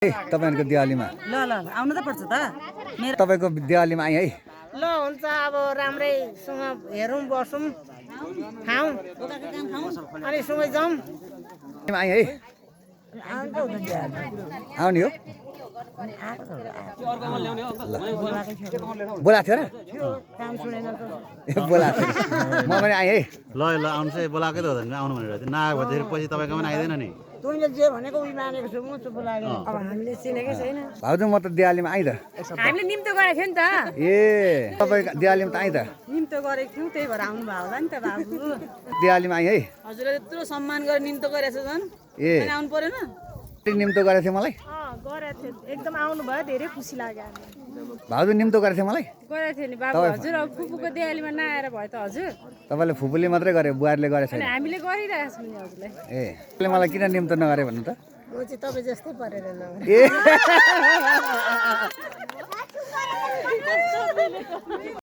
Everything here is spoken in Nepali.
तपाईहरुको दिवालीमा ल ल आउनु त पर्छ त मेरो तपाईको दिवालीमा आइ है ल हुन्छ अब राम्रैसँग हेरौँ बसौँ खाऊँ अनि सँगै जाउँ आइ है आउने हो बोलाएको थियो र काम सुनेन त बोलाएको थियो म पनि आएँ है ल ल आउनु चाहिँ बोलाएकै त हो त आउनु भनेर नआएको भएदेखि पछि तपाईँकोमा आइँदैन नि तैँले जे भनेको उही मानेको छु म चुप लाग्यो अब हामीले चिनेकै छैन भाउजू म त दिवालीमा आएँ त हामीले निम्तो गरेको थियो नि त ए तपाईँ दिवालीमा त आएँ त निम्तो गरेको थियौँ त्यही भएर आउनु भयो होला नि त बाबु दिवालीमा आएँ है हजुरले त्यत्रो सम्मान गरेर निम्तो गरेछ झन् ए अनि आउनु परेन निम्तो गरेको थियो मलाई गरेको थियो एकदम आउनु भयो धेरै खुसी लाग्यो भाउजू निम्तो गरेको थियो मलाई गरेको थियो नि बाबु हजुर अब फुपूको दिवालीमा नआएर भयो त हजुर तपाईँले फुपूले मात्रै गरे बुहारीले गरेको छैन अनि हामीले गरिरहेको छौँ नि हजुरलाई ए तपाईँले मलाई किन निम्तो नगरे भन्नु त म चाहिँ तपाईँ जस्तै परेर ए